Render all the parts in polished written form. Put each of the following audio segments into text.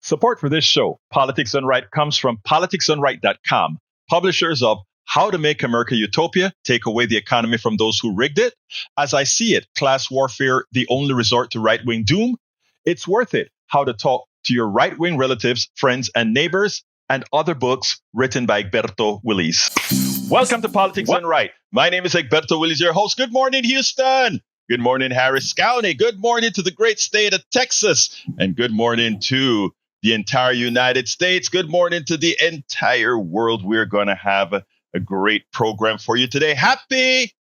Support for this show, Politics Done Right, comes from politicsdoneright.com, publishers of How to Make America Utopia, Take Away the Economy from Those Who Rigged It, As I See It, Class Warfare, The Only Resort to Right-Wing Doom, It's Worth It, How to Talk to Your Right-Wing Relatives, Friends, and Neighbors, and other books written by Egberto, Willies. Welcome to Politics Done Right. My name is Egberto, Willies, your host. Good morning, Houston. Good morning, Harris County. Good morning to the great state of Texas. And good morning to the entire United States. Good morning to the entire world. We're going to have a great program for you today. Happy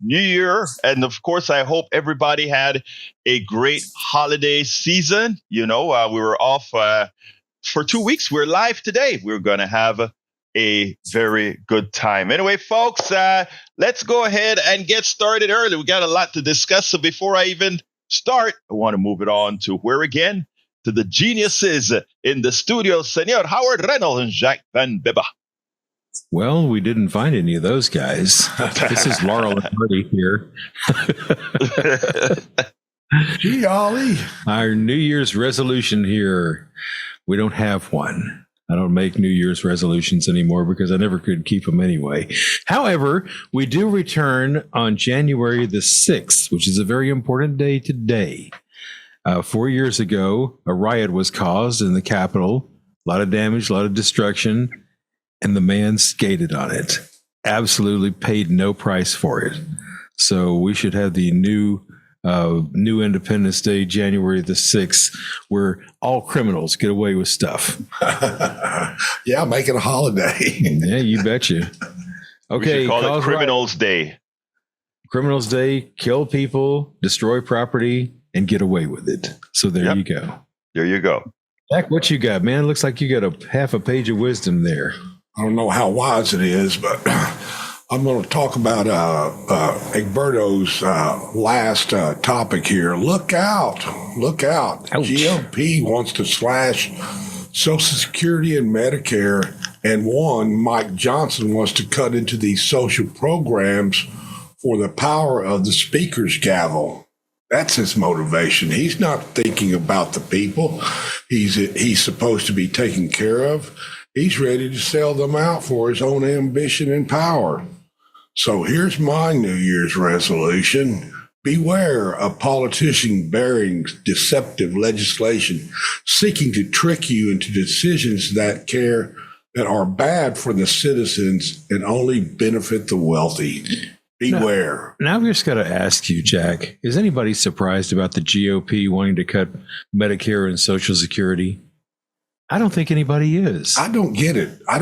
New Year. And of course, I hope everybody had a great holiday season. You know, we were off for 2 weeks. We're live today. We're going to have a very good time. Anyway, folks, let's go ahead and get started early. We got a lot to discuss. So before I even start, I want to move it on to where again? To the geniuses in the studio, Senor Howard Reynolds and Jacques Van Bibba. Well, we didn't find any of those guys. This is Laurel and Marty here. Gee, Ollie. Our New Year's resolution here. We don't have one. I don't make New Year's resolutions anymore because I never could keep them anyway. However, we do return on January the 6th, which is a very important day today. 4 years ago, a riot was caused in the Capitol. A lot of damage, a lot of destruction, and the man skated on it. Absolutely paid no price for it. So we should have the new Independence Day, January the 6th, where all criminals get away with stuff. Yeah, make it a holiday. Yeah, you betcha. Okay, we should call it Criminals Day. Criminals Day, kill people, destroy property, and get away with it. So there you go. There you go. Jack, what you got, man? Looks like you got a half a page of wisdom there. I don't know how wise it is, but I'm going to talk about Egberto's last topic here. Look out. Look out. Ouch. GOP wants to slash Social Security and Medicare. And Mike Johnson wants to cut into these social programs for the power of the speaker's gavel. That's his motivation. He's not thinking about the people he's supposed to be taking care of. He's ready to sell them out for his own ambition and power. So here's my New Year's resolution. Beware of politicians bearing deceptive legislation, seeking to trick you into decisions that are bad for the citizens and only benefit the wealthy. Beware. Now I've just got to ask you, Jack, is anybody surprised about the GOP wanting to cut Medicare and Social Security? I don't think anybody is. I don't get it. I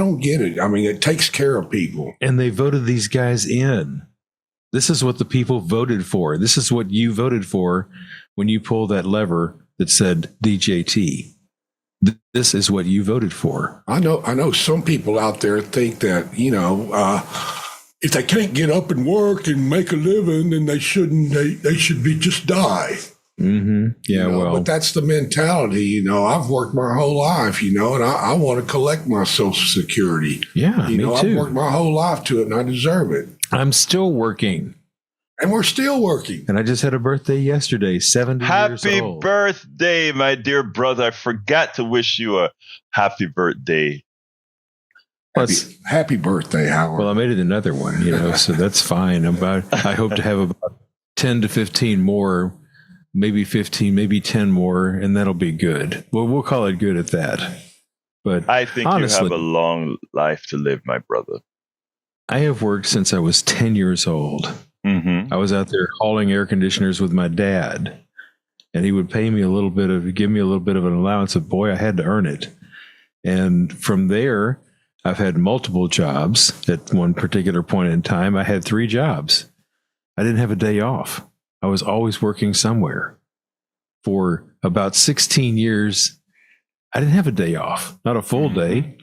mean, it takes care of people. And they voted these guys in. This is what the people voted for. This is what you voted for when you pulled that lever that said DJT. This is what you voted for. I know some people out there think that, if they can't get up and work and make a living, then they should just die. Mm-hmm. Yeah, but that's the mentality. I've worked my whole life, and I want to collect my Social Security. Yeah, me too. I've worked my whole life to it, and I deserve it. I'm still working. And we're still working. And I just had a birthday yesterday, 70 years old. Happy birthday, my dear brother. I forgot to wish you a happy birthday. Happy birthday, Howard. Well, I made it another one, so that's fine. I hope to have about 10 to 15 more, maybe 15, maybe 10 more, and that'll be good. Well, we'll call it good at that. But I think honestly, you have a long life to live, my brother. I have worked since I was 10 years old. Mm-hmm. I was out there hauling air conditioners with my dad, and he would give me a little bit of an allowance. But boy, I had to earn it. And from there, I've had multiple jobs. At one particular point in time, I had 3 jobs. I didn't have a day off. I was always working somewhere. For about 16 years, I didn't have a day off, not a full day,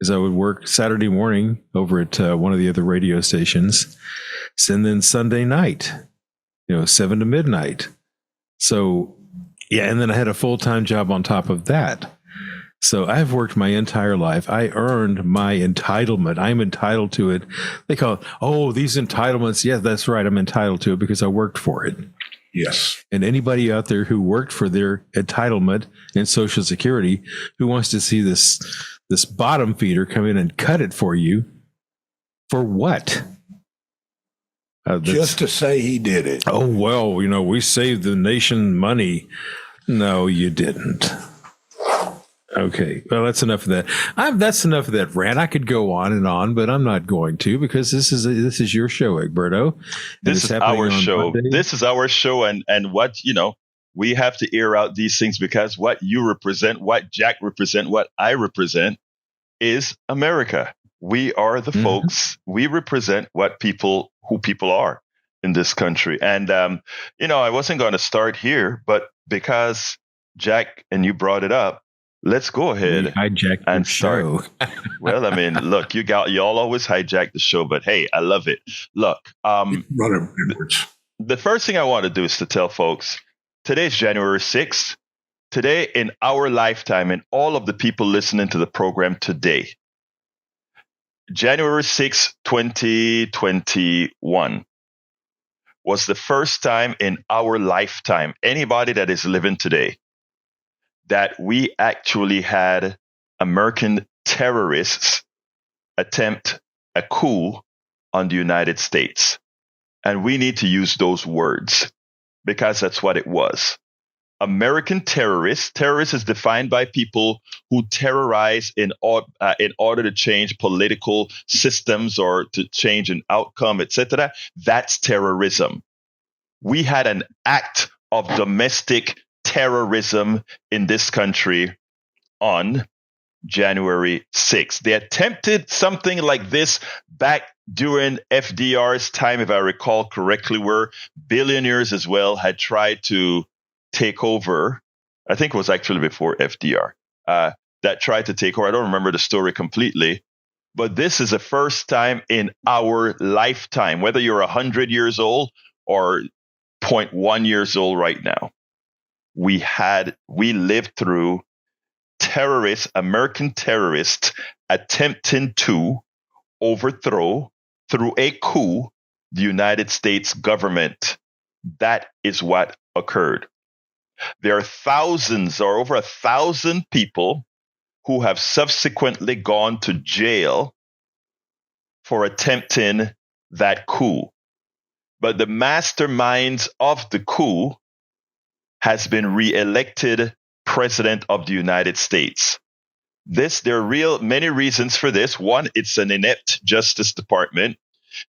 because I would work Saturday morning over at one of the other radio stations, and then Sunday night, 7 to midnight. So, yeah, and then I had a full-time job on top of that. So I've worked my entire life. I earned my entitlement. I'm entitled to it. They call it, these entitlements. Yeah, that's right. I'm entitled to it because I worked for it. Yes. And anybody out there who worked for their entitlement in Social Security who wants to see this bottom feeder come in and cut it for you, for what? Just to say he did it. Oh, well, we saved the nation money. No, you didn't. Okay, well, that's enough of that. That's enough of that rant. I could go on and on, but I'm not going to, because this is your show, Egberto. This is our show. This is our show, and what we have to air out these things, because what you represent, what Jack represent, what I represent is America. We are the folks. We represent who people are in this country. And I wasn't going to start here, but because Jack and you brought it up, let's go ahead and start. Well, I mean, look, y'all always hijack the show, but hey, I love it. Look, the first thing I want to do is to tell folks, today's January 6th. Today in our lifetime, and all of the people listening to the program today, January 6th, 2021 was the first time in our lifetime, anybody that is living today, that we actually had American terrorists attempt a coup on the United States. And we need to use those words because that's what it was. American terrorists. Terrorists is defined by people who terrorize in order to change political systems or to change an outcome, etc. That's terrorism. We had an act of domestic terrorism in this country on January 6th. They attempted something like this back during FDR's time, if I recall correctly, where billionaires as well had tried to take over. I think it was actually before FDR that tried to take over. I don't remember the story completely, but this is the first time in our lifetime, whether you're 100 years old or 0.1 years old right now, we lived through American terrorists attempting to overthrow through a coup the United States government. That is what occurred. There are thousands or over 1,000 people who have subsequently gone to jail for attempting that coup. But the masterminds of the coup has been re-elected president of the United States. There are many reasons for this. One, it's an inept Justice Department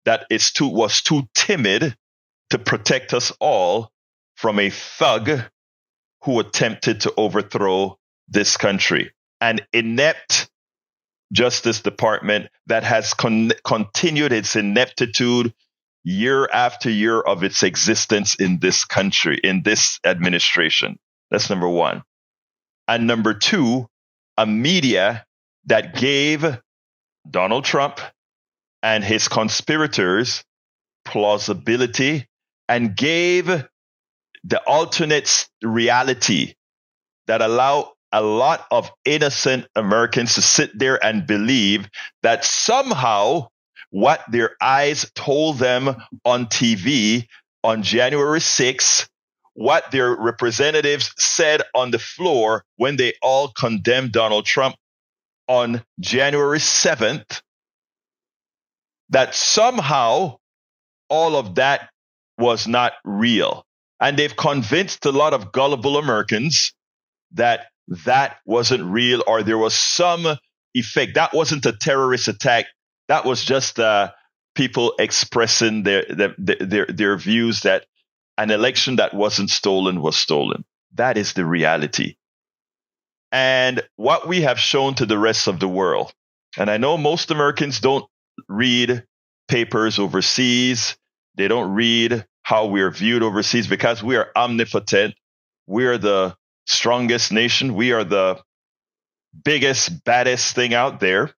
that was too timid to protect us all from a thug who attempted to overthrow this country. An inept Justice Department that has continued its ineptitude year after year of its existence in this country, in this administration. That's number one. And number two, a media that gave Donald Trump and his conspirators plausibility and gave the alternate reality that allow a lot of innocent Americans to sit there and believe that somehow what their eyes told them on TV on January 6th, what their representatives said on the floor when they all condemned Donald Trump on January 7th, that somehow all of that was not real. And they've convinced a lot of gullible Americans that wasn't real, or there was some effect. That wasn't a terrorist attack. That was just people expressing their views that an election that wasn't stolen was stolen. That is the reality. And what we have shown to the rest of the world, and I know most Americans don't read papers overseas. They don't read how we're viewed overseas because we are omnipotent. We are the strongest nation. We are the biggest, baddest thing out there.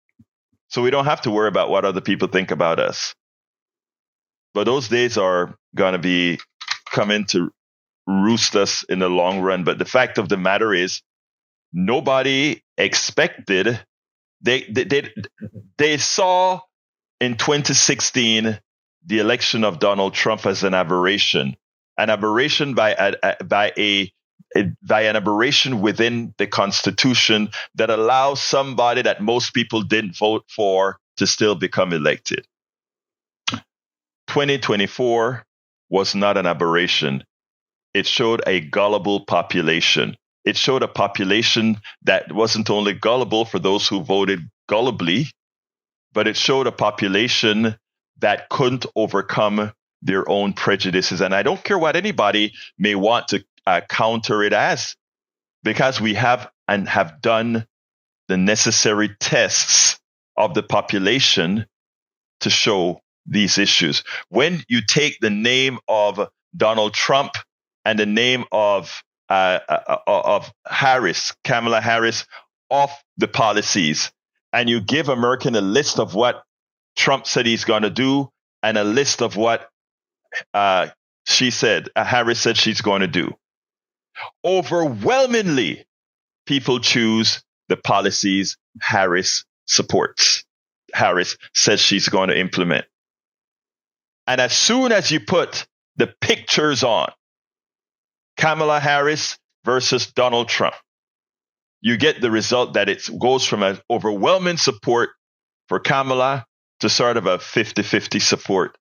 So we don't have to worry about what other people think about us. But those days are going to be coming to roost us in the long run. But the fact of the matter is, nobody expected. They saw in 2016 the election of Donald Trump as an aberration, an aberration by an aberration within the Constitution that allows somebody that most people didn't vote for to still become elected. 2024 was not an aberration. It showed a gullible population. It showed a population that wasn't only gullible for those who voted gullibly, but it showed a population that couldn't overcome their own prejudices. And I don't care what anybody may want to counter it as, because we have done the necessary tests of the population to show these issues. When you take the name of Donald Trump and the name of Harris, Kamala Harris, off the policies, and you give American a list of what Trump said he's going to do and a list of what Harris said she's going to do, overwhelmingly, people choose the policies Harris supports. Harris says she's going to implement. And as soon as you put the pictures on, Kamala Harris versus Donald Trump, you get the result that it goes from an overwhelming support for Kamala to sort of a 50-50 support,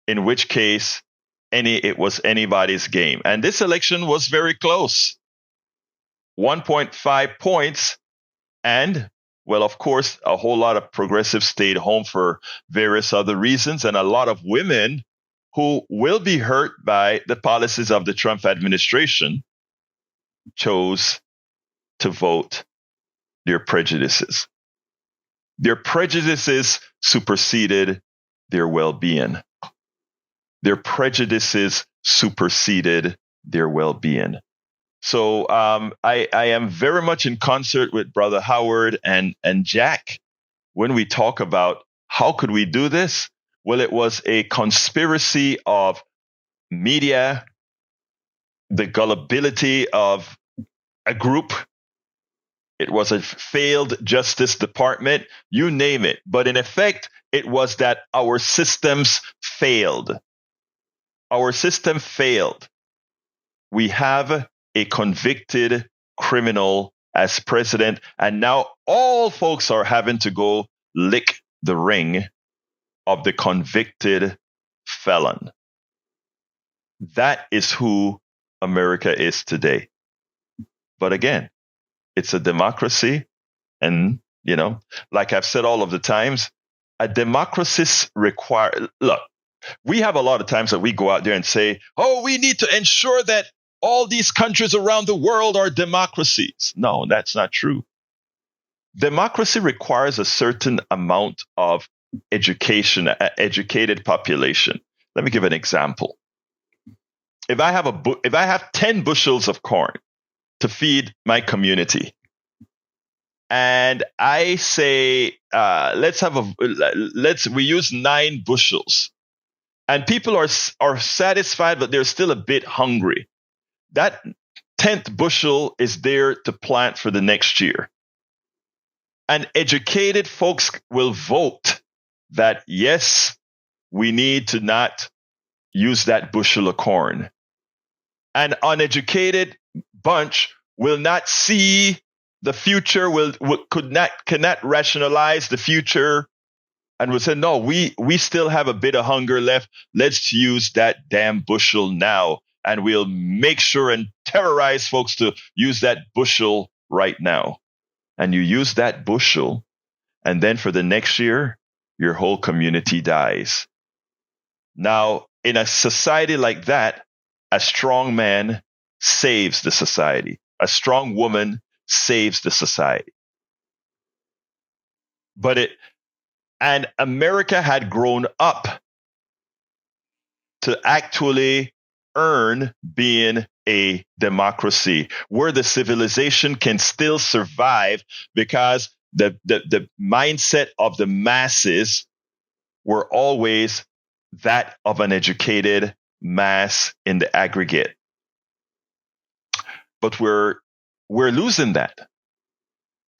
in which case it was anybody's game. And this election was very close. 1.5 points. And, well, of course, a whole lot of progressives stayed home for various other reasons. And a lot of women who will be hurt by the policies of the Trump administration chose to vote their prejudices. Their prejudices superseded their well-being. Their prejudices superseded their well-being. So I am very much in concert with Brother Howard and Jack when we talk about how could we do this? Well, it was a conspiracy of media, the gullibility of a group. It was a failed Justice Department, you name it. But in effect, it was that our systems failed. Our system failed. We have a convicted criminal as president, and now all folks are having to go lick the ring of the convicted felon. That is who America is today. But again, it's a democracy. And, like I've said all of the times, a democracy look, we have a lot of times that we go out there and say, oh, we need to ensure that all these countries around the world are democracies. No, that's not true. Democracy requires a certain amount of education, an educated population. Let me give an example. If I have 10 bushels of corn to feed my community, and I say, we use 9 bushels, and people are satisfied, but they're still a bit hungry. That 10th bushel is there to plant for the next year. And educated folks will vote that, yes, we need to not use that bushel of corn. An uneducated bunch will not see the future, cannot rationalize the future, and will say, no, we still have a bit of hunger left. Let's use that damn bushel now. And we'll make sure and terrorize folks to use that bushel right now. And you use that bushel, and then for the next year, your whole community dies. Now, in a society like that, a strong man saves the society. A strong woman saves the society. And America had grown up to actually earn being a democracy where the civilization can still survive because the mindset of the masses were always that of an educated mass in the aggregate. But we're losing that.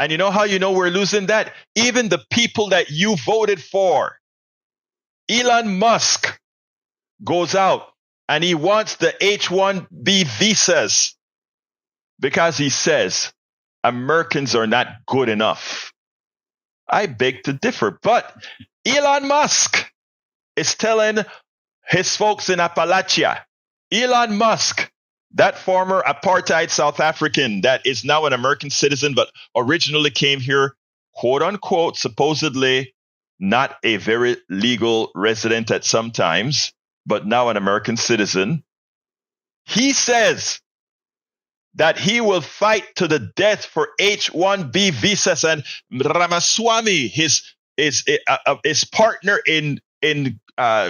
And you know how you know we're losing that? Even the people that you voted for. Elon Musk goes out And he wants the H-1B visas because he says Americans are not good enough. I beg to differ. But Elon Musk is telling his folks in Appalachia, Elon Musk, that former apartheid South African that is now an American citizen but originally came here, quote unquote, supposedly not a very legal resident at some times, but now an American citizen. He says that he will fight to the death for H-1B visas, and Ramaswamy, his partner in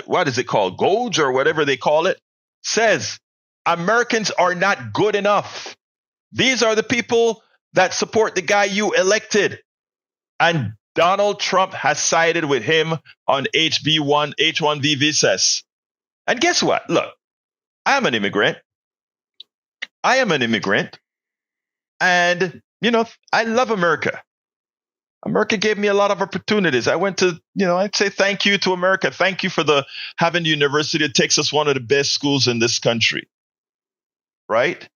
what is it called, Goge or whatever they call it, says Americans are not good enough. These are the people that support the guy you elected, and Donald Trump has sided with him on H-1B visas. And guess what? Look, I'm an immigrant. I am an immigrant. And, I love America. America gave me a lot of opportunities. I went to, I'd say thank you to America. Thank you for having the University of Texas, one of the best schools in this country. Right?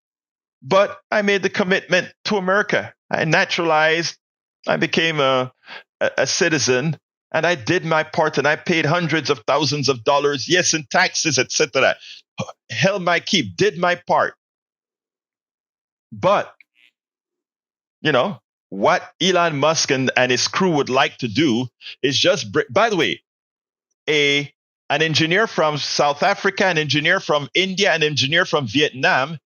But I made the commitment to America. I naturalized. I became a citizen, and I did my part, and I paid hundreds of thousands of dollars, yes, in taxes, etc. Held my keep, did my part. But, what Elon Musk and his crew would like to do is just, by the way, an engineer from South Africa, an engineer from India, an engineer from Vietnam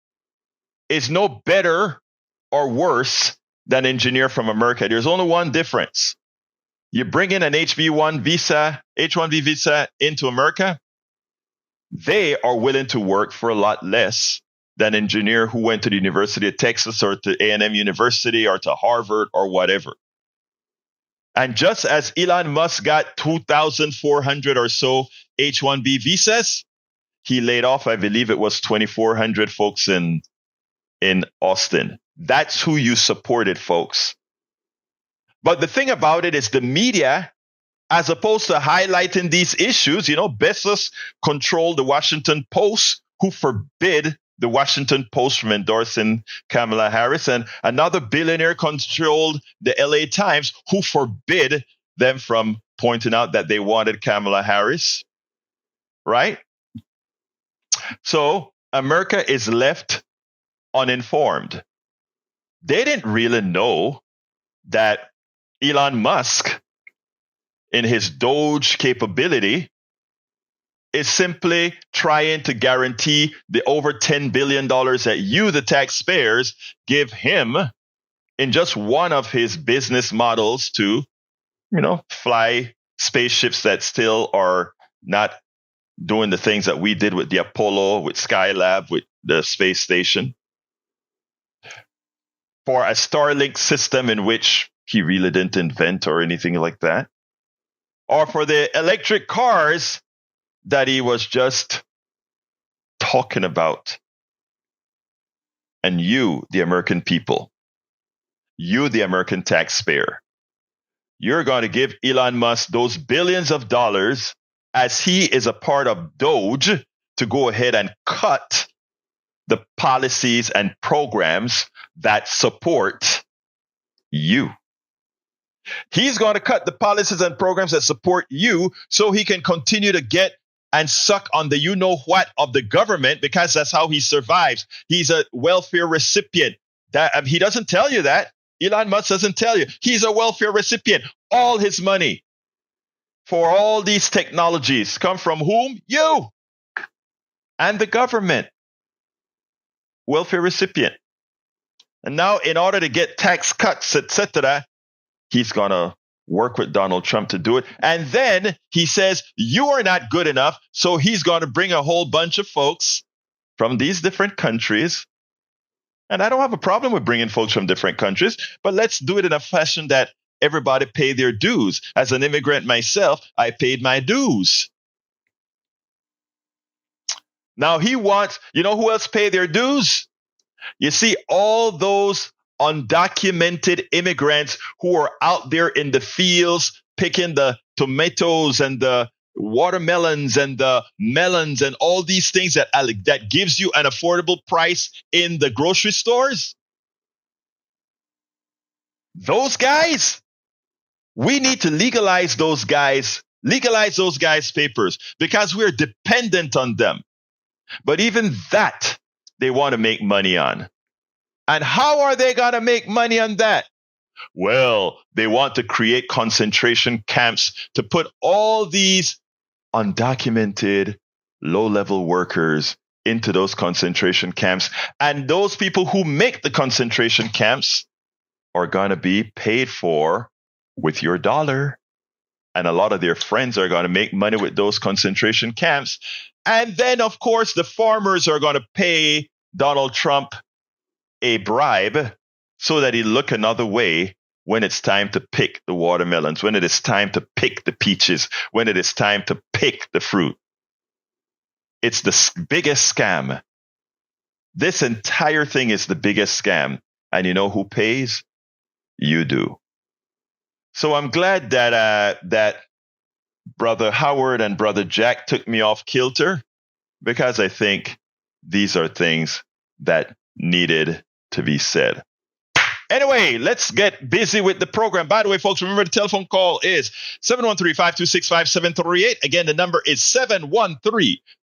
is no better or worse than an engineer from America. There's only one difference. You bring in an H-1B visa into America, they are willing to work for a lot less than an engineer who went to the University of Texas or to A&M University or to Harvard or whatever. And just as Elon Musk got 2,400 or so H-1B visas, he laid off, I believe it was 2,400 folks in Austin. That's who you supported, folks. But the thing about it is the media, as opposed to highlighting these issues, Bezos controlled the Washington Post, who forbid the Washington Post from endorsing Kamala Harris, and another billionaire controlled the LA Times, who forbid them from pointing out that they wanted Kamala Harris, right? So America is left uninformed. They didn't really know that Elon Musk, in his Doge capability, is simply trying to guarantee the over $10 billion that you, the taxpayers, give him in just one of his business models to, fly spaceships that still are not doing the things that we did with the Apollo, with Skylab, with the space station. For a Starlink system in which he really didn't invent or anything like that. Or for the electric cars that he was just talking about. And you, the American people, you, the American taxpayer, you're going to give Elon Musk those billions of dollars as he is a part of Doge to go ahead and cut the policies and programs that support you. He's going to cut the policies and programs that support you so he can continue to get and suck on the you-know-what of the government, because that's how he survives. He's a welfare recipient. He doesn't tell you that. Elon Musk doesn't tell you. He's a welfare recipient. All his money for all these technologies come from whom? You and the government. Welfare recipient. And now, in order to get tax cuts, etc., he's going to work with Donald Trump to do it. And then he says, you are not good enough. So he's going to bring a whole bunch of folks from these different countries. And I don't have a problem with bringing folks from different countries, but let's do it in a fashion that everybody pay their dues. As an immigrant myself, I paid my dues. Now he wants, who else pay their dues? You see, all those undocumented immigrants who are out there in the fields picking the tomatoes and the watermelons and the melons and all these things that gives you an affordable price in the grocery stores. Those guys, we need to legalize those guys' papers because we're dependent on them. But even that, they want to make money on. And how are they going to make money on that? Well, they want to create concentration camps to put all these undocumented, low-level workers into those concentration camps. And those people who make the concentration camps are going to be paid for with your dollar. And a lot of their friends are going to make money with those concentration camps. And then, of course, the farmers are going to pay Donald Trump a bribe so that he look another way when it's time to pick the watermelons, when it is time to pick the peaches, when it is time to pick the fruit. It's the biggest scam. This entire thing is the biggest scam. And you know who pays? You do. So I'm glad that Brother Howard and Brother Jack took me off kilter, because I think these are things that needed to be said. Anyway, let's get busy with the program. By the way, folks, remember the telephone call is 713-526-5738. Again, the number is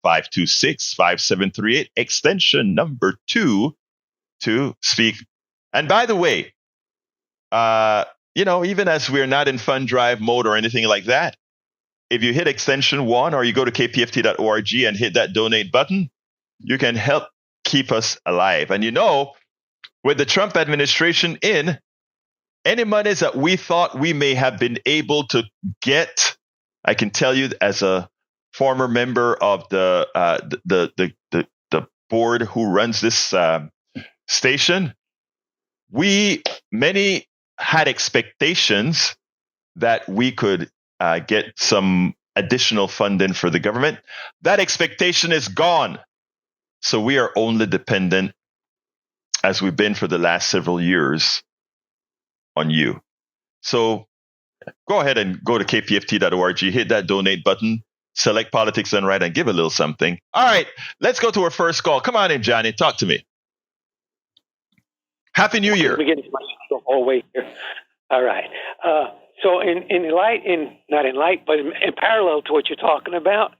713-526-5738, extension number 2 to speak. And by the way, even as we're not in fund drive mode or anything like that, if you hit extension 1 or you go to kpft.org and hit that donate button, you can help keep us alive. And with the Trump administration in, any monies that we thought we may have been able to get, I can tell you as a former member of the board who runs this station, many had expectations that we could get some additional funding for the government. That expectation is gone. So we are only dependent, as we've been for the last several years, on you. So go ahead and go to kpft.org, hit that donate button, select Politics Done Right, and give a little something. All right, let's go to our first call. Come on in, Johnny. Talk to me. Happy New Year. Let me get my whole way here. All right. So in parallel to what you're talking about,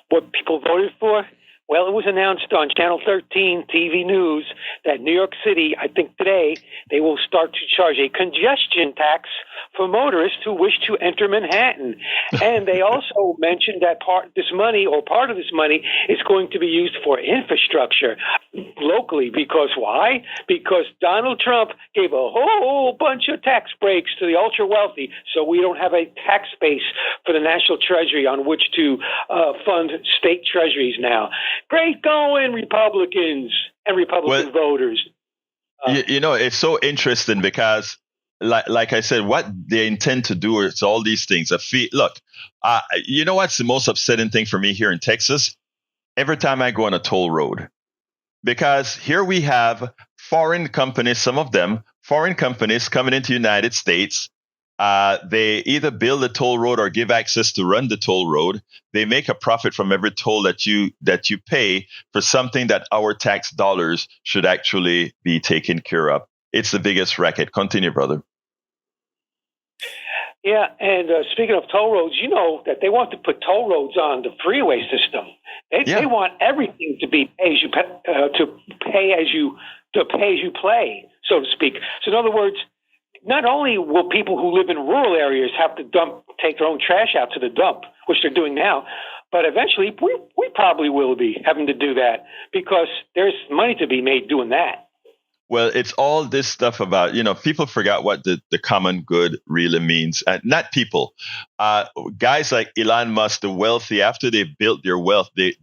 what people voted for, well, it was announced on Channel 13 TV News that New York City, I think today, they will start to charge a congestion tax for motorists who wish to enter Manhattan. And they also mentioned that part of this money is going to be used for infrastructure locally. Because why? Because Donald Trump gave a whole bunch of tax breaks to the ultra wealthy, so we don't have a tax base for the national treasury on which to fund state treasuries now. Great going, Republicans and Republican voters. It's so interesting because, like I said, what they intend to do is all these things. Look, you know what's the most upsetting thing for me here in Texas? Every time I go on a toll road, because here we have foreign companies, some of them foreign companies coming into the United States. They either build a toll road or give access to run the toll road. They make a profit from every toll that you pay for something that our tax dollars should actually be taken care of. It's the biggest racket. Continue, brother. Yeah, and speaking of toll roads, you know that they want to put toll roads on the freeway system. They want everything to be pay as you play, so to speak. So in other words, not only will people who live in rural areas have to take their own trash out to the dump, which they're doing now, but eventually we probably will be having to do that because there's money to be made doing that. Well, it's all this stuff about, people forgot what the common good really means. Not people. Guys like Elon Musk, the wealthy, after they've built their wealth, they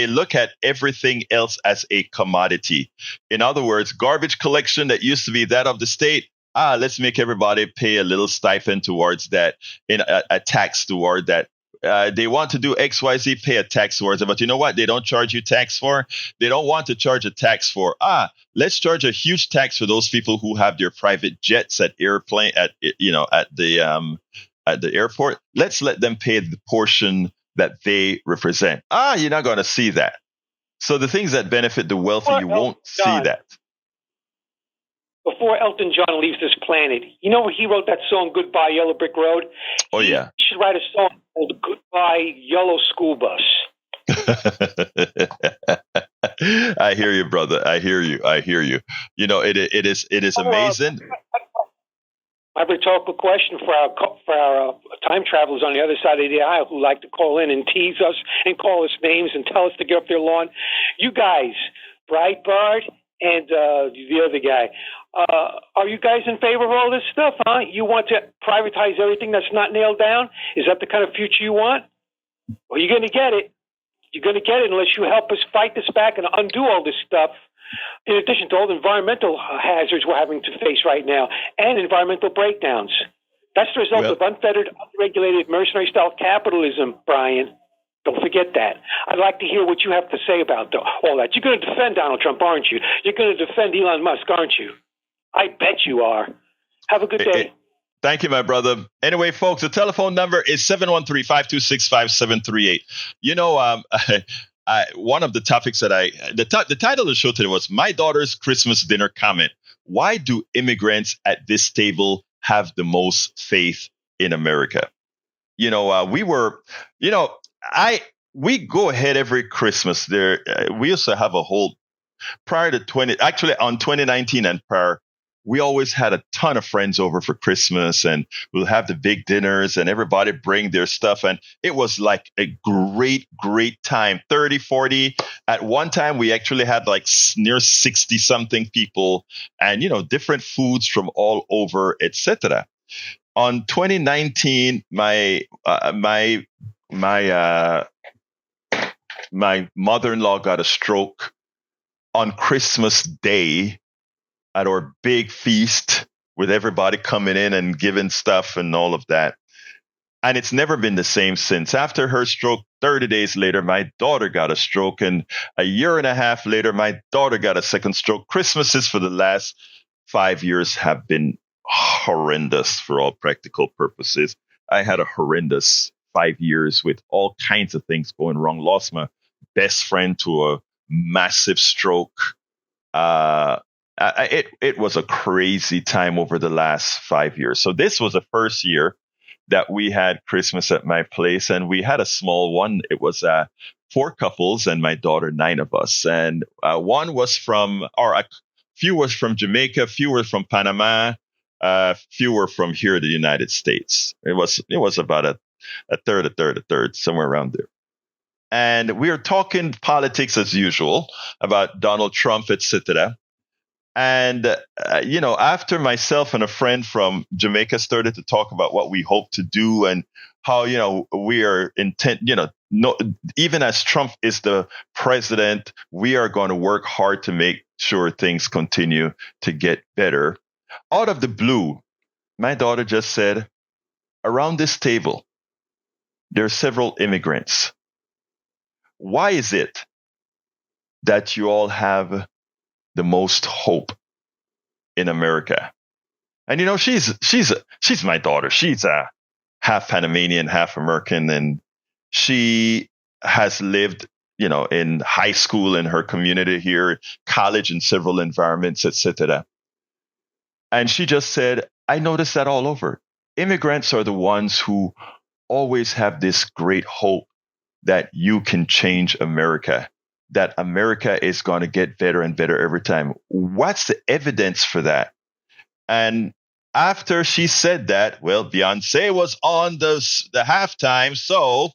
look at everything else as a commodity. In other words, garbage collection that used to be that of the state, let's make everybody pay a little stipend towards that, a tax toward that. They want to do XYZ, pay a tax towards it. But you know what? They don't charge you tax for. They don't want to charge a tax for. Let's charge a huge tax for those people who have their private jets at the airport. Let's let them pay the portion that they represent. You're not going to see that. So the things that benefit the wealthy, you won't see that. Before Elton John leaves this planet, you know he wrote that song "Goodbye Yellow Brick Road"? He should write a song called "Goodbye Yellow School Bus." I hear you, brother. I hear you. You know, it is amazing. My rhetorical question for our time travelers on the other side of the aisle who like to call in and tease us and call us names and tell us to get off their lawn. You guys, Breitbart and the other guy, are you guys in favor of all this stuff, huh? You want to privatize everything that's not nailed down? Is that the kind of future you want? Well, you're going to get it. You're going to get it unless you help us fight this back and undo all this stuff, in addition to all the environmental hazards we're having to face right now and environmental breakdowns. That's the result of unfettered, unregulated, mercenary-style capitalism, Brian. Don't forget that. I'd like to hear what you have to say about all that. You're going to defend Donald Trump, aren't you? You're going to defend Elon Musk, aren't you? I bet you are. Have a good day. Thank you, my brother. Anyway, folks, the telephone number is 713-526-5738. You know, one of the topics that the title of the show today was My Daughter's Christmas Dinner Comment. Why do immigrants at this table have the most faith in America? You know, we go ahead every Christmas there. We used to have a whole, prior to 2019 and prior, we always had a ton of friends over for Christmas, and we'll have the big dinners and everybody bring their stuff. And it was like a great, great time. 30, 40. At one time, we actually had like near 60 something people and, you know, different foods from all over, etc. On 2019, my mother-in-law got a stroke on Christmas Day at our big feast with everybody coming in and giving stuff and all of that. And it's never been the same since. After her stroke, 30 days later, my daughter got a stroke. And a year and a half later, my daughter got a second stroke. Christmases for the last 5 years have been horrendous for all practical purposes. I had a horrendous 5 years with all kinds of things going wrong. Lost my best friend to a massive stroke. It was a crazy time over the last 5 years. So this was the first year that we had Christmas at my place, and we had a small one. It was 4 couples and my daughter, 9 of us. And one was a few was from Jamaica, a few were from Panama, few were from here, the United States. It was about a third, somewhere around there. And we are talking politics as usual about Donald Trump, etc. And, after myself and a friend from Jamaica started to talk about what we hope to do and how, we are even as Trump is the president, we are going to work hard to make sure things continue to get better. Out of the blue, my daughter just said, around this table, there are several immigrants. Why is it that you all have the most hope in America? And she's my daughter. She's a half Panamanian, half American, and she has lived, in high school in her community here, college in several environments, etc. And she just said, I noticed that all over. Immigrants are the ones who always have this great hope that you can change America, that America is going to get better and better every time. What's the evidence for that? And after she said that, well, Beyonce was on the halftime, so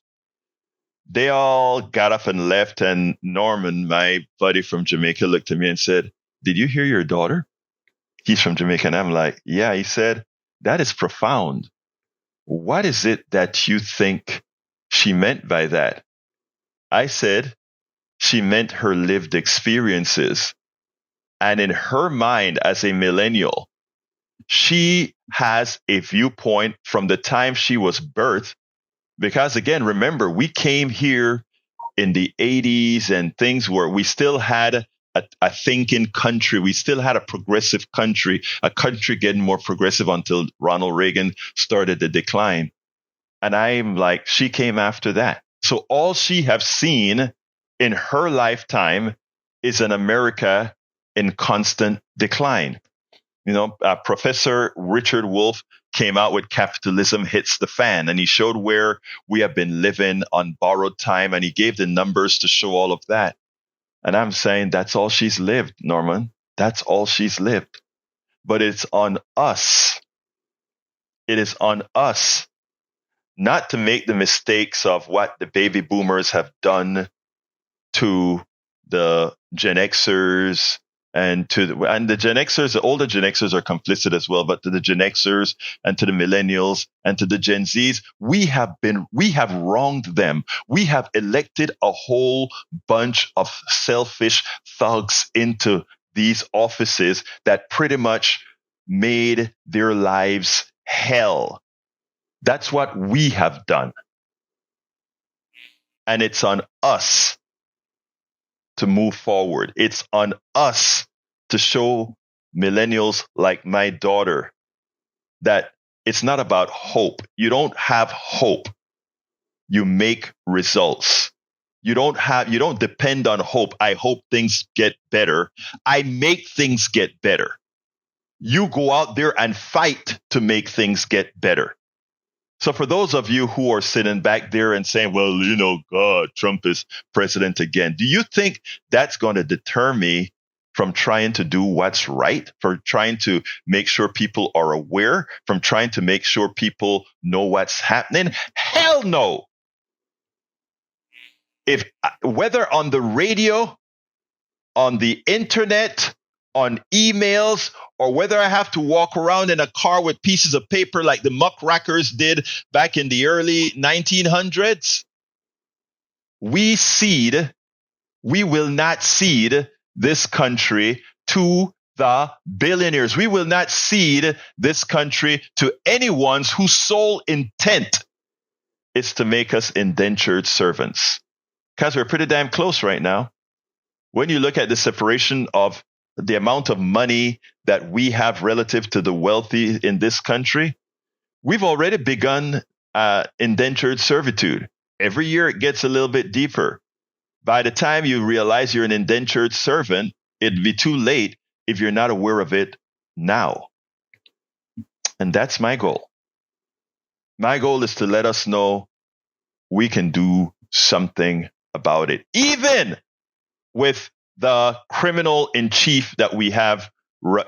they all got up and left. And Norman, my buddy from Jamaica, looked at me and said, did you hear your daughter? He's from Jamaica. And I'm like, yeah. He said, that is profound. What is it that you think she meant by that? I said, she meant her lived experiences. And in her mind as a millennial, she has a viewpoint from the time she was birthed. Because again, remember, we came here in the 80s and things where we still had a thinking country. We still had a progressive country, a country getting more progressive until Ronald Reagan started the decline. And I'm like, she came after that. So all she have seen in her lifetime is an America in constant decline. Professor Richard Wolff came out with Capitalism Hits the Fan, and he showed where we have been living on borrowed time, and he gave the numbers to show all of that. And I'm saying that's all she's lived, Norman. That's all she's lived. But it's on us. It is on us not to make the mistakes of what the baby boomers have done to the Gen Xers and the Gen Xers. The older Gen Xers are complicit as well, but to the Gen Xers and to the millennials and to the Gen Zs, we have wronged them. We have elected a whole bunch of selfish thugs into these offices that pretty much made their lives hell. That's what we have done. And it's on us to move forward. It's on us to show millennials like my daughter that it's not about hope. You don't have hope. You make results. You don't depend on hope. I hope things get better. I make things get better. You go out there and fight to make things get better. So for those of you who are sitting back there and saying, well, God, Trump is president again, do you think that's going to deter me from trying to do what's right, for trying to make sure people are aware, from trying to make sure people know what's happening? Hell no. Whether on the radio, on the internet, on emails, or whether I have to walk around in a car with pieces of paper like the muckrackers did back in the early 1900s, we will not cede this country to the billionaires. We will not cede this country to anyone whose sole intent is to make us indentured servants. Because we're pretty damn close right now. When you look at the separation of the amount of money that we have relative to the wealthy in this country, we've already begun indentured servitude. Every year it gets a little bit deeper. By the time you realize you're an indentured servant, it'd be too late if you're not aware of it now. And that's my goal. My goal is to let us know we can do something about it, even with the criminal in chief that we have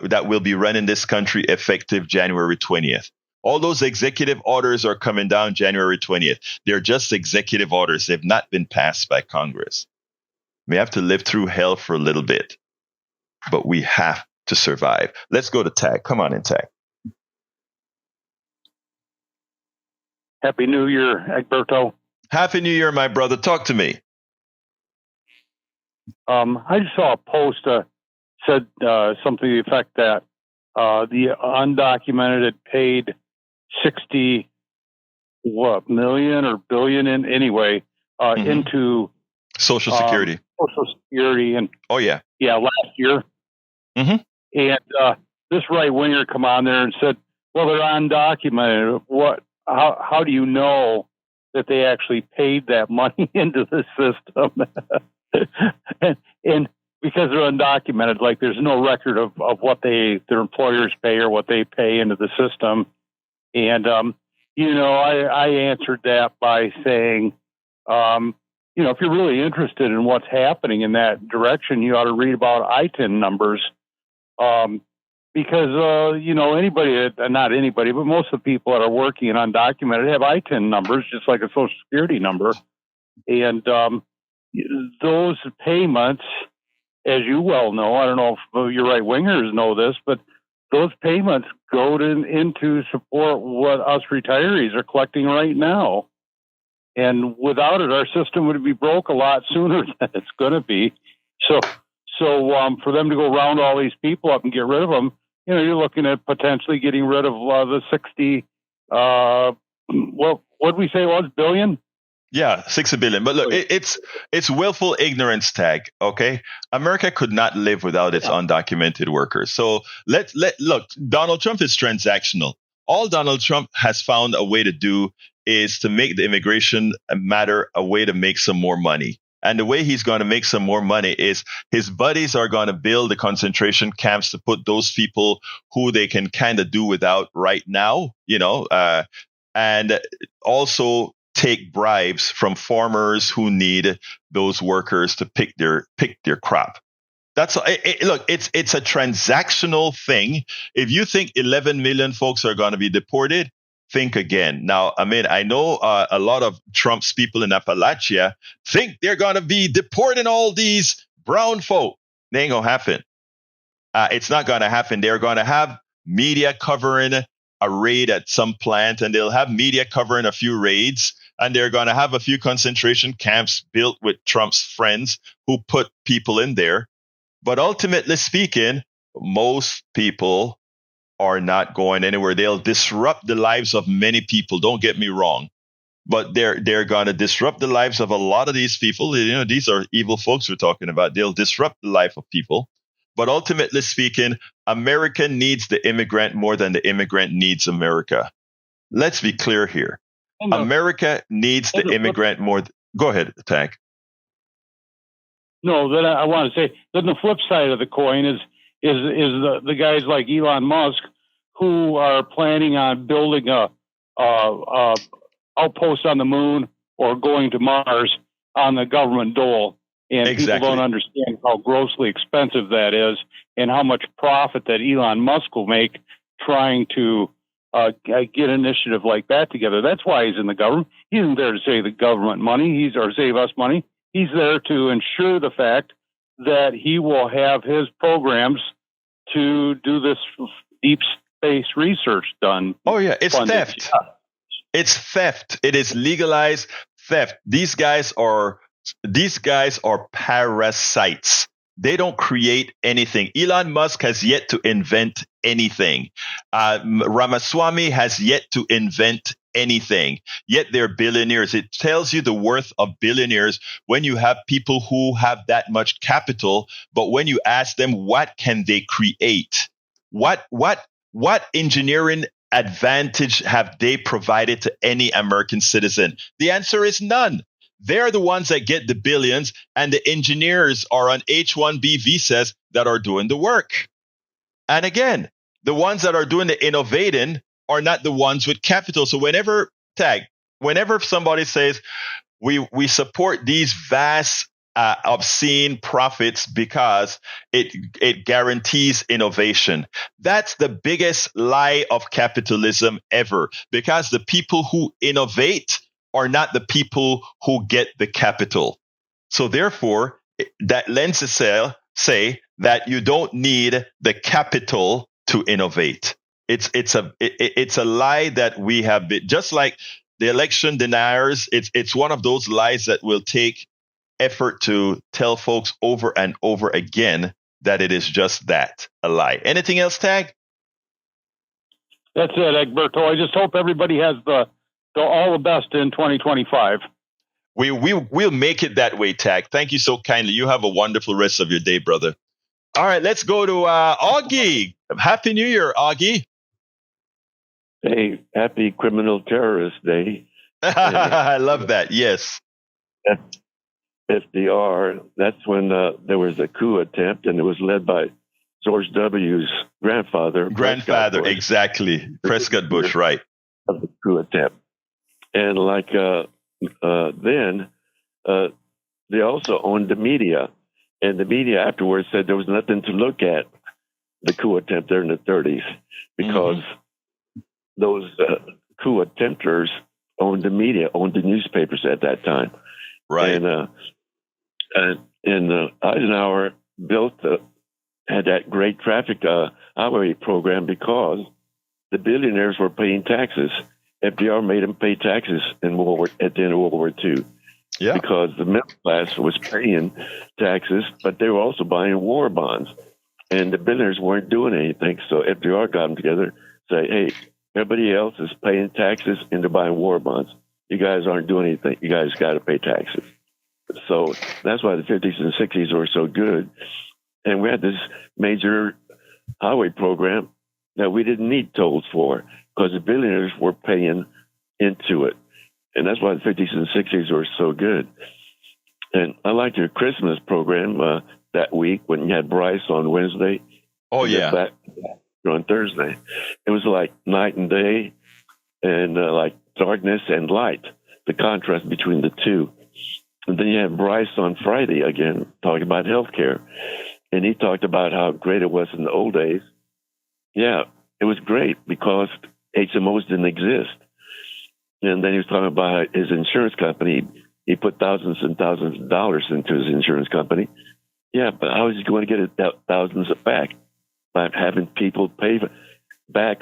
that will be running this country effective January 20th. All those executive orders are coming down January 20th. They're just executive orders. They've not been passed by Congress. We have to live through hell for a little bit, but we have to survive. Let's go to Tag. Come on in, Tag. Happy New Year, Egberto. Happy New Year, my brother. Talk to me. I just saw a post said something to the effect that the undocumented had paid 60 million or billion into Social Security. Social Security, and last year. Mm-hmm. And this right winger come on there and said, "Well, they're undocumented. How do you know that they actually paid that money into the system?" and because they're undocumented, like there's no record of what their employers pay or what they pay into the system. And I answered that by saying, if you're really interested in what's happening in that direction, you ought to read about ITIN numbers. Because anybody, not anybody, but most of the people that are working and undocumented have ITIN numbers, just like a Social Security number. And those payments, as you well know, I don't know if your right wingers know this, but those payments go into support what us retirees are collecting right now. And without it, our system would be broke a lot sooner than it's going to be. So for them to go round all these people up and get rid of them, you're looking at potentially getting rid of the 60, what did we say it was, billion? Yeah, 60 billion. But look, it's willful ignorance, Tag. Okay, America could not live without its undocumented workers. So look. Donald Trump is transactional. All Donald Trump has found a way to do is to make the immigration matter a way to make some more money. And the way he's going to make some more money is his buddies are going to build the concentration camps to put those people who they can kind of do without right now, and also take bribes from farmers who need those workers to pick their crop. Look, it's a transactional thing. If you think 11 million folks are going to be deported, think again. Now, I mean, I know a lot of Trump's people in Appalachia think they're going to be deporting all these brown folk. They ain't going to happen. It's not going to happen. They're going to have media covering a raid at some plant, and they'll have media covering a few raids, and they're going to have a few concentration camps built with Trump's friends who put people in there. But ultimately speaking, most people are not going anywhere. They'll disrupt the lives of many people. Don't get me wrong, but they're going to disrupt the lives of a lot of these people. These are evil folks we're talking about. They'll disrupt the life of people. But ultimately speaking, America needs the immigrant more than the immigrant needs America. Let's be clear here. America needs the immigrant more. Go ahead, Tank. No, then I want to say, then the flip side of the coin is the guys like Elon Musk who are planning on building a outpost on the moon or going to Mars on the government dole. And exactly. People don't understand how grossly expensive that is and how much profit that Elon Musk will make trying to get an initiative like that together. That's why he's in the government. He isn't there to save the government money or save us money. He's there to ensure the fact that he will have his programs to do this deep space research done. Oh, yeah. It's funded. theft. Yeah. It's theft. It is legalized theft. These guys are parasites. They don't create anything. Elon Musk has yet to invent anything. Ramaswamy has yet to invent anything. Yet they're billionaires. It tells you the worth of billionaires when you have people who have that much capital. But when you ask them, what can they create? What engineering advantage have they provided to any American citizen? The answer is none. They're the ones that get the billions, and the engineers are on H-1B visas that are doing the work. And again, the ones that are doing the innovating are not the ones with capital. So whenever somebody says we support these vast, obscene profits because it guarantees innovation, that's the biggest lie of capitalism ever. Because the people who innovate are not the people who get the capital. So therefore, that lends itself say that you don't need the capital to innovate. It's a lie that we have been, just like the election deniers. It's one of those lies that will take effort to tell folks over and over again that it is just that, a lie. Anything else, Tag? That's it, Egberto. I just hope everybody has all the best in 2025. We'll make it that way, Tag. Thank you so kindly. You have a wonderful rest of your day, brother. All right, let's go to Augie. Happy New Year, Augie. Hey, happy Criminal Terrorist Day. I love that. Yes. FDR, that's when there was a coup attempt, and it was led by George W.'s grandfather. Exactly. Prescott Bush, right. Of the coup attempt. And then they also owned the media. And the media afterwards said there was nothing to look at the coup attempt there in the 30s because those coup attempters owned the media, owned the newspapers at that time. Right. And Eisenhower had that great traffic highway program because the billionaires were paying taxes. FDR made them pay taxes at the end of World War II. Yeah. Because the middle class was paying taxes, but they were also buying war bonds. And the billionaires weren't doing anything. So FDR got them together, say, hey, everybody else is paying taxes and they're buying war bonds. You guys aren't doing anything. You guys got to pay taxes. So that's why the 50s and 60s were so good. And we had this major highway program that we didn't need tolls for because the billionaires were paying into it. And that's why the 50s and 60s were so good. And I liked your Christmas program that week when you had Bryce on Wednesday. Oh, yeah. Back on Thursday. It was like night and day and like darkness and light, the contrast between the two. And then you had Bryce on Friday again talking about healthcare. And he talked about how great it was in the old days. Yeah, it was great because HMOs didn't exist. And then he was talking about his insurance company. He put thousands and thousands of dollars into his insurance company. Yeah, but how is he going to get it thousands back? By having people pay him back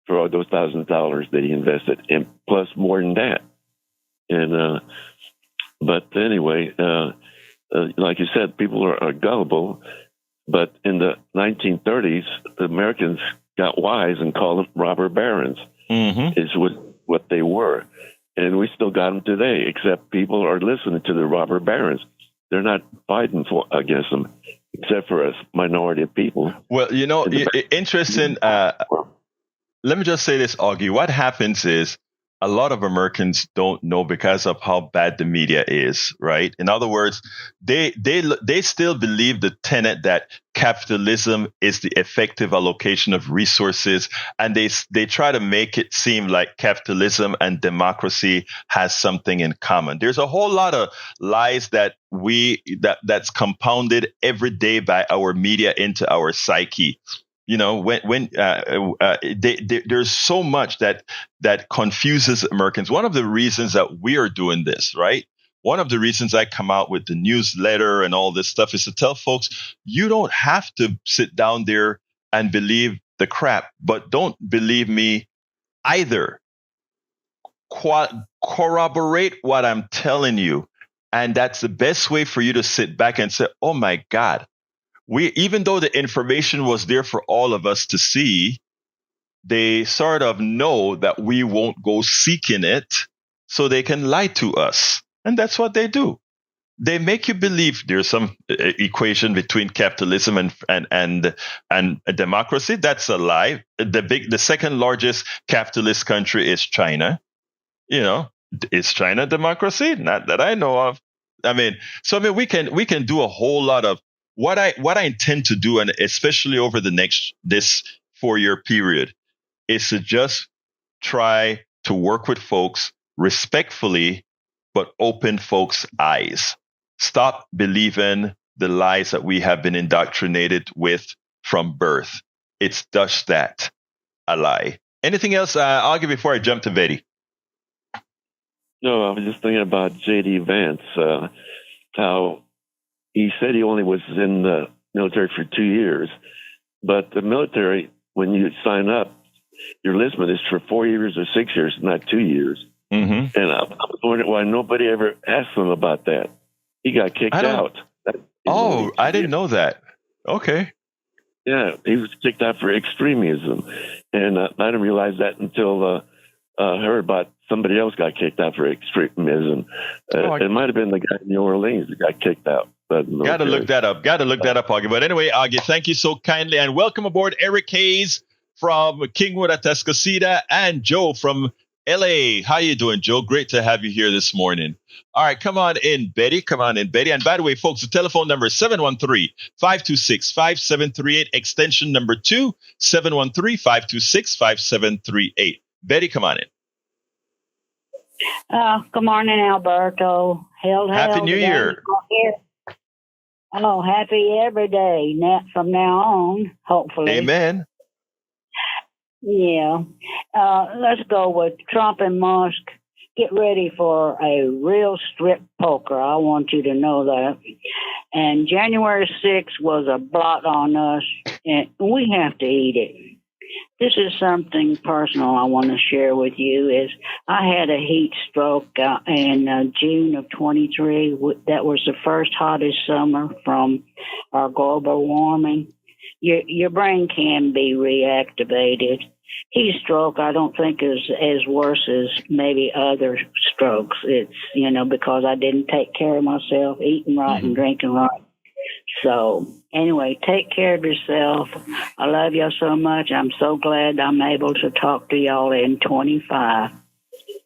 for all those thousands of dollars that he invested, and plus more than that. And but anyway, like you said, people are gullible. But in the 1930s, the Americans got wise and called them robber barons. Mm-hmm. Is what they were, and we still got them today. Except people are listening to the robber barons; they're not fighting against them, except for a minority of people. Well, interesting. Let me just say this, Augie. What happens is a lot of Americans don't know because of how bad the media is, right? In other words, they still believe the tenet that capitalism is the effective allocation of resources, and they try to make it seem like capitalism and democracy has something in common. There's a whole lot of lies that's compounded every day by our media into our psyche. There's so much that confuses Americans. One of the reasons that we are doing this, right? One of the reasons I come out with the newsletter and all this stuff is to tell folks, you don't have to sit down there and believe the crap, but don't believe me either. Corroborate what I'm telling you. And that's the best way for you to sit back and say, oh my God, even though the information was there for all of us to see, they sort of know that we won't go seeking it, so they can lie to us. And that's what they do. They make you believe there's some equation between capitalism and democracy. That's a lie. The second largest capitalist country is China. Is China democracy? Not that I know of. We can do a whole lot of what I intend to do, and especially over this 4-year period, is to just try to work with folks respectfully, but open folks' eyes. Stop believing the lies that we have been indoctrinated with from birth. It's just that, a lie. Anything else, Augie, before I jump to Betty? No, I was just thinking about J.D. Vance, how he said he only was in the military for 2 years. But the military, when you sign up, your enlistment is for 4 years or 6 years, not 2 years. Mm-hmm. And I was wondering why nobody ever asked him about that. He got kicked out. I didn't know that. Okay. Yeah, he was kicked out for extremism. And I didn't realize that until I heard about somebody else got kicked out for extremism. It might have been the guy in New Orleans that got kicked out. Got to look that up, Augie. But anyway, Augie, thank you so kindly. And welcome aboard Eric Hayes from Kingwood at Atascocita and Joe from LA. How you doing, Joe? Great to have you here this morning. All right, come on in, Betty. And by the way, folks, the telephone number is 713-526-5738, extension number 2, 713-526-5738. Betty, come on in. Good morning, Alberto. Happy New Year. Oh, happy every day from now on, hopefully. Amen. Yeah. Let's go with Trump and Musk. Get ready for a real strip poker. I want you to know that. And January 6th was a blot on us, and we have to eat it. This is something personal I want to share with you. Is I had a heat stroke in June of 23. That was the first hottest summer from our global warming. Your brain can be reactivated. Heat stroke, I don't think is as worse as maybe other strokes. It's, because I didn't take care of myself, eating right and drinking right. So anyway, take care of yourself. I love y'all so much. I'm so glad I'm able to talk to y'all in 25.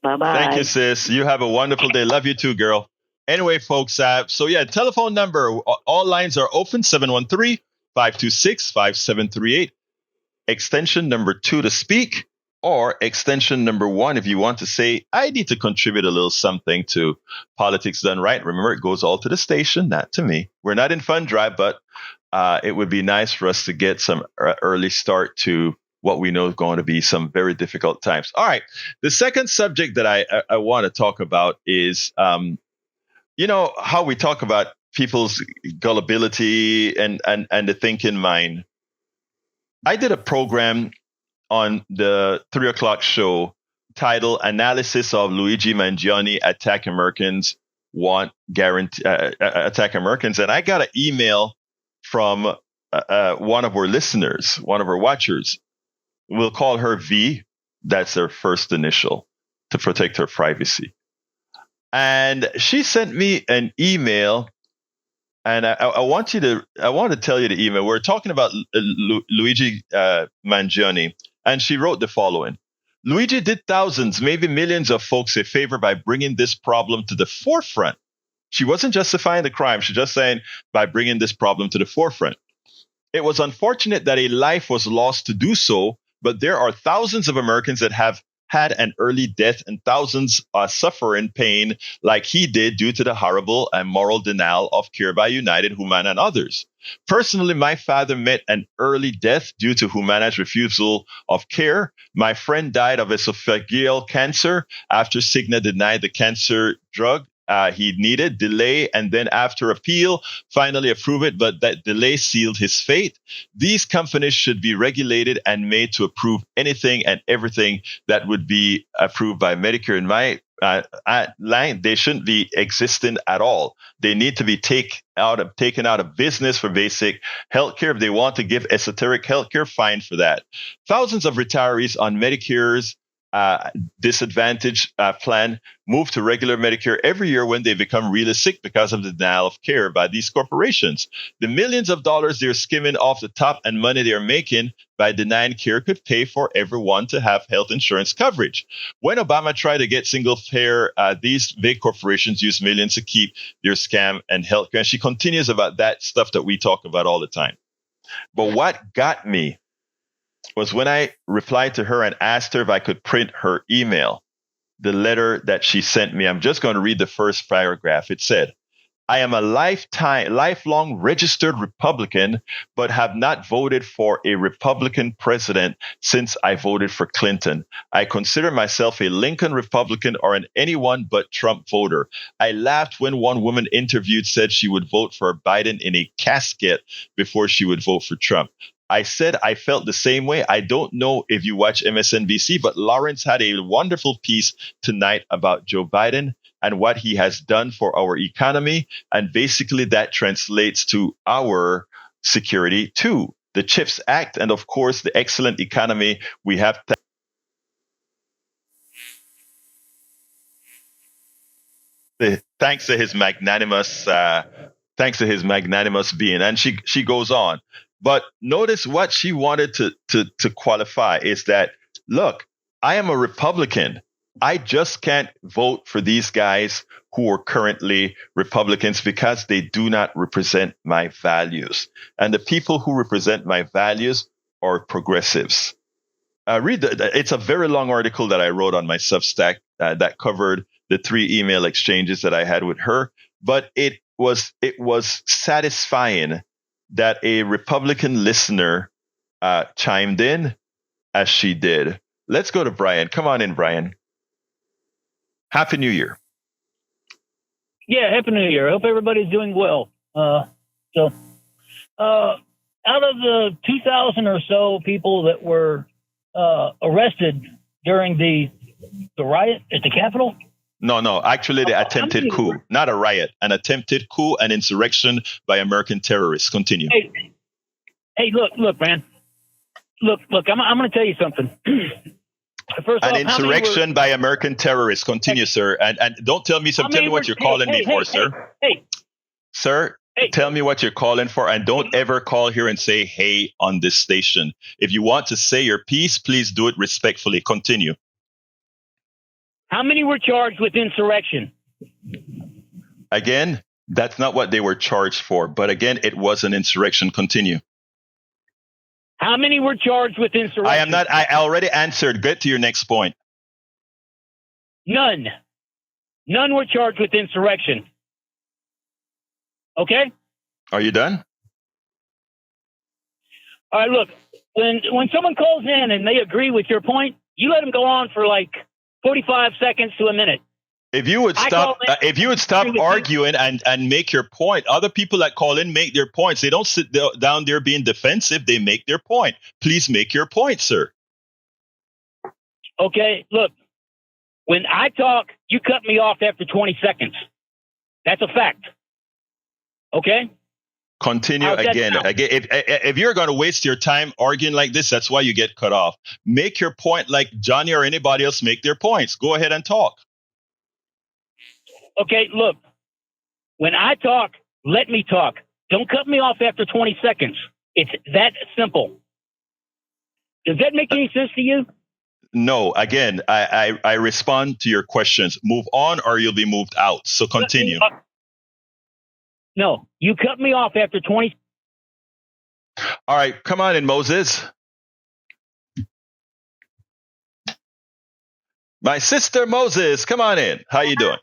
Bye-bye. Thank you, sis. You have a wonderful day. Love you too, girl. Anyway, folks, telephone number. All lines are open, 713-526-5738. Extension number 2 to speak, or extension number 1 if you want to say, I need to contribute a little something to Politics Done Right. Remember, it goes all to the station, not to me. We're not in fund drive, but it would be nice for us to get some early start to what we know is going to be some very difficult times. All right. The second subject that I want to talk about is, how we talk about people's gullibility and the thinking mind. I did a program on the 3 o'clock show titled Analysis of Luigi Mangione Attack Americans Attack Americans. And I got an email from one of our listeners, one of our watchers. We'll call her V. That's her first initial to protect her privacy. And she sent me an email. And I want to tell you the email. We're talking about Luigi Mangione, and she wrote the following. Luigi did thousands, maybe millions of folks a favor by bringing this problem to the forefront. She wasn't justifying the crime. She's just saying by bringing this problem to the forefront. It was unfortunate that a life was lost to do so, but there are thousands of Americans that have had an early death, and thousands suffer in pain like he did due to the horrible and moral denial of care by United, Humana, and others. Personally, my father met an early death due to Humana's refusal of care. My friend died of esophageal cancer after Cigna denied the cancer drug he needed, delay, and then after appeal, finally approve it, but that delay sealed his fate. These companies should be regulated and made to approve anything and everything that would be approved by Medicare. In my line, they shouldn't be existing at all. They need to be taken out of business for basic healthcare. If they want to give esoteric healthcare, fine for that. Thousands of retirees on Medicare's disadvantage plan move to regular Medicare every year when they become really sick because of the denial of care by these corporations. The millions of dollars they're skimming off the top and money they're making by denying care could pay for everyone to have health insurance coverage. When Obama tried to get single payer, these big corporations use millions to keep their scam and healthcare. And she continues about that stuff that we talk about all the time. But what got me was when I replied to her and asked her if I could print her email, the letter that she sent me. I'm just going to read the first paragraph. It said, I am a lifelong registered Republican, but have not voted for a Republican president since I voted for Clinton. I consider myself a Lincoln Republican or an anyone but Trump voter. I laughed when one woman interviewed said she would vote for Biden in a casket before she would vote for Trump. I said I felt the same way. I don't know if you watch MSNBC, but Lawrence had a wonderful piece tonight about Joe Biden and what he has done for our economy. And basically that translates to our security too. The CHIPS Act and, of course, the excellent economy we have. Thanks to his magnanimous being. And she goes on. But notice what she wanted to qualify is that, look, I am a Republican. I just can't vote for these guys who are currently Republicans because they do not represent my values. And the people who represent my values are progressives. It's a very long article that I wrote on my Substack that covered the 3 email exchanges that I had with her. But it was satisfying that a Republican listener chimed in as she did. Let's go to Brian. Come on in, Brian. Happy New Year. Yeah, Happy New Year. I hope everybody's doing well. Out of the 2,000 or so people that were arrested during the riot at the Capitol? No. Actually, the attempted coup, not a riot, an attempted coup, an insurrection by American terrorists. Continue. Hey, look, man. Look. I'm going to tell you something. First an off, insurrection by American terrorists. Continue, sir. And don't tell me tell me what you're calling me for, sir. Hey. Sir, Hey, Tell me what you're calling for, and don't ever call here and say, hey, on this station. If you want to say your piece, please do it respectfully. Continue. how many were charged with insurrection? Again, that's not what they were charged for. But again, it was an insurrection. Continue. How many were charged with insurrection? I already answered. Get to your next point. None. None were charged with insurrection. Okay? Are you done? All right, look, when someone calls in and they agree with your point, you let them go on for like 45 seconds to a minute. If you would stop, arguing and make your point, other people that call in make their points. They don't sit down there being defensive. They make their point. Please make your point, sir. Okay, look, when I talk, you cut me off after 20 seconds. That's a fact. Okay? Continue again. If you're going to waste your time arguing like this, that's why you get cut off. Make your point like Johnny or anybody else make their points. Go ahead and talk. Okay, look, when I talk, let me talk. Don't cut me off after 20 seconds. It's that simple. Does that make any sense to you? No. Again, I respond to your questions. Move on or you'll be moved out. So continue. No, you cut me off after 20. All right, come on in, Moses. My sister Moses, come on in. How you doing?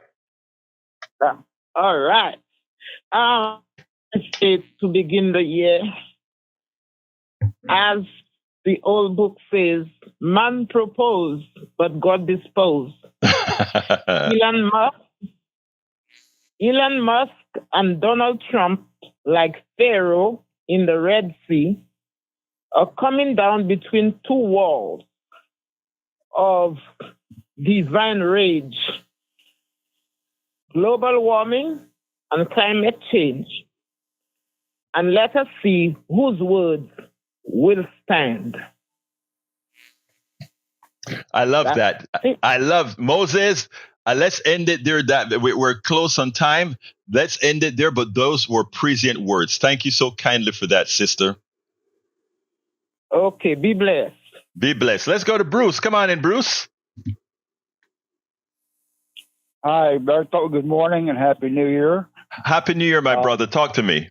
All right. To begin the year, as the old book says, man proposed, but God disposed. Elon Musk and Donald Trump, like Pharaoh in the Red Sea, are coming down between two walls of divine rage. Global warming and climate change. And let us see whose words will stand. I love that. I love Moses. Let's end it there. We're close on time. Let's end it there. But those were prescient words. Thank you so kindly for that, sister. Okay, be blessed. Be blessed. Let's go to Bruce. Come on in, Bruce. Hi, Egberto. Good morning and Happy New Year. Happy New Year, my brother. Talk to me.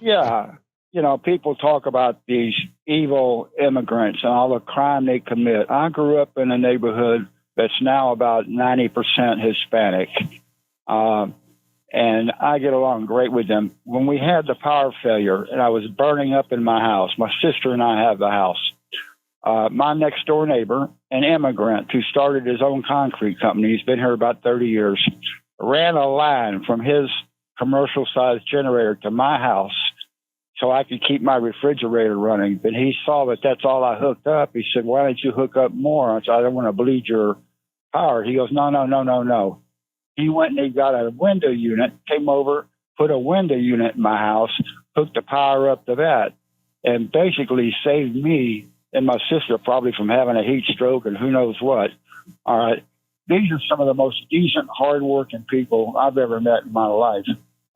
Yeah. You know, people talk about these evil immigrants and all the crime they commit. I grew up in a neighborhood that's now about 90% Hispanic. And I get along great with them. When we had the power failure and I was burning up in my house, my sister and I have the house. My next door neighbor, an immigrant who started his own concrete company, he's been here about 30 years, ran a line from his commercial sized generator to my house so I could keep my refrigerator running. But he saw that that's all I hooked up. He said, why don't you hook up more? I said, I don't want to bleed your power. He goes, no. He went and he got a window unit, came over, put a window unit in my house, hooked the power up to that, and basically saved me and my sister probably from having a heat stroke and who knows what. All right. These are some of the most decent, hardworking people I've ever met in my life.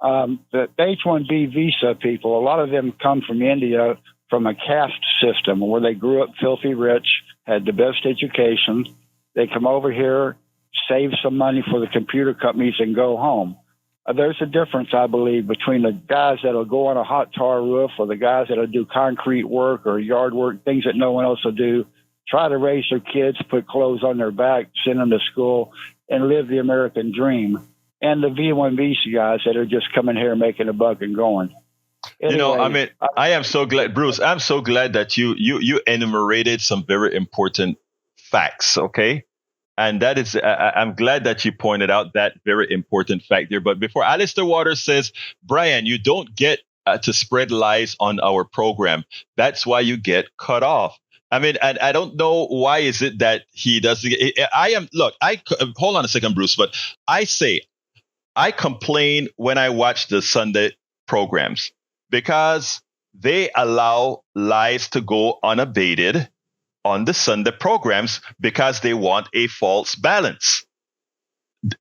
The H-1B visa people, a lot of them come from India from a caste system where they grew up filthy rich, had the best education. They come over here, save some money for the computer companies and go home. There's a difference, I believe, between the guys that'll go on a hot tar roof or the guys that'll do concrete work or yard work, things that no one else will do, try to raise their kids, put clothes on their back, send them to school, and live the American dream. And the V1 visa guys that are just coming here making a buck and going. Anyway, I am so glad, Bruce, I'm so glad that you enumerated some very important facts, okay? And that is, I'm glad that you pointed out that very important fact there. But before Alistair Waters says, Brian, you don't get to spread lies on our program. That's why you get cut off. I mean, and I don't know why is it that he doesn't. Hold on a second, Bruce, but I complain when I watch the Sunday programs because they allow lies to go unabated on the Sunday programs because they want a false balance.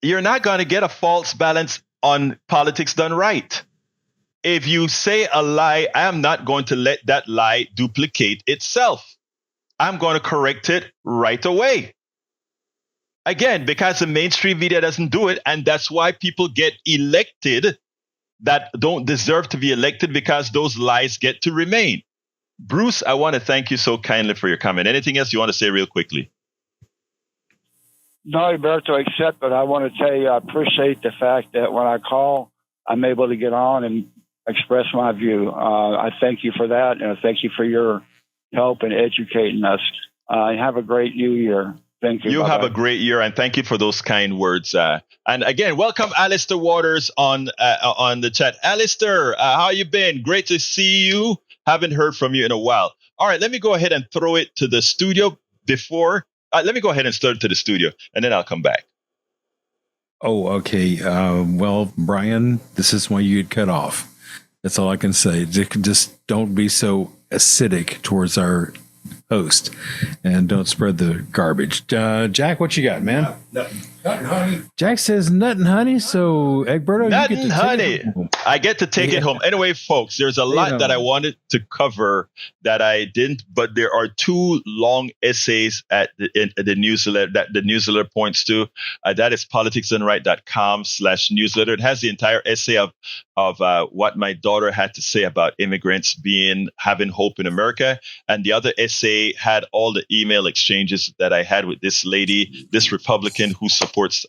You're not going to get a false balance on Politics Done Right. If you say a lie, I am not going to let that lie duplicate itself. I'm going to correct it right away. Again, because the mainstream media doesn't do it, and that's why people get elected that don't deserve to be elected, because those lies get to remain. Bruce, I want to thank you so kindly for your comment. Anything else you want to say real quickly? No, Egberto, except that I want to tell you I appreciate the fact that when I call, I'm able to get on and express my view. I thank you for that, and I thank you for your help in educating us. Have a great new year. Thank you. You Bye-bye. have a great year, and thank you for those kind words. And again, welcome Alistair Waters on the chat. Alistair, how you been? Great to see you. Haven't heard from you in a while. All right, let me go ahead and throw it to the studio before. Let me go ahead and start it to the studio, and then I'll come back. Oh, okay. Well, Brian, this is why you get cut off. That's all I can say. Just don't be so acidic towards our host, and don't spread the garbage. Jack, what you got, man? Nothing, honey. Jack says nothing, honey. So, Egberto, Nothing, you get to honey. take it home. I get to take it home. Anyway, folks, there's a lot that I wanted to cover that I didn't, but there are two long essays in the newsletter that the newsletter points to. That is politicsdoneright.com/newsletter. It has the entire essay of what my daughter had to say about immigrants having hope in America. And the other essay had all the email exchanges that I had with this lady, this Republican who supports,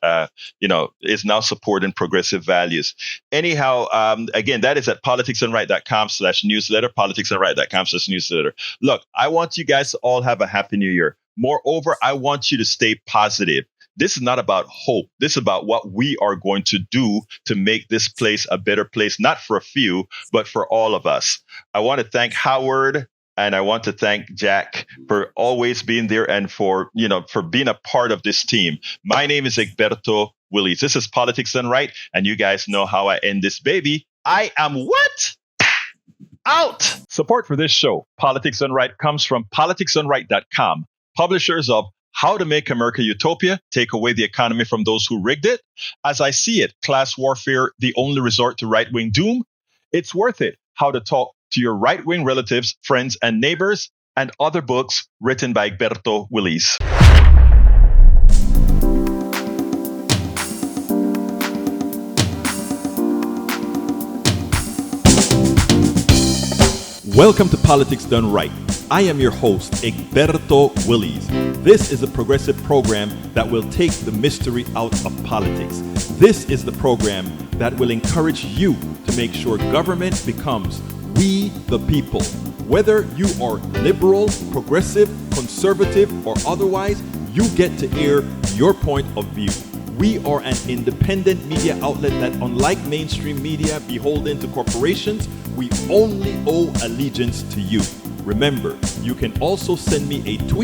is now supporting progressive values. Anyhow, again, that is at politicsdoneright.com/newsletter, politicsdoneright.com/newsletter. Look, I want you guys to all have a happy new year. Moreover, I want you to stay positive. This is not about hope. This is about what we are going to do to make this place a better place, not for a few, but for all of us. I want to thank Howard, and I want to thank Jack for always being there and for being a part of this team. My name is Egberto Willies. This is Politics Done Right, and you guys know how I end this baby. I am what? Out! Support for this show, Politics Done Right, comes from politicsdoneright.com, publishers of How to Make America Utopia, Take Away the Economy from Those Who Rigged It. As I See It, Class Warfare, The Only Resort to Right-Wing Doom. It's Worth It, How to Talk to Your Right-Wing Relatives, Friends, and Neighbors, and other books written by Egberto Willies. Welcome to Politics Done Right. I am your host, Egberto Willies. This is a progressive program that will take the mystery out of politics. This is the program that will encourage you to make sure government becomes we the people. Whether you are liberal, progressive, conservative, or otherwise, you get to air your point of view. We are an independent media outlet that, unlike mainstream media beholden to corporations, we only owe allegiance to you. Remember, you can also send me a tweet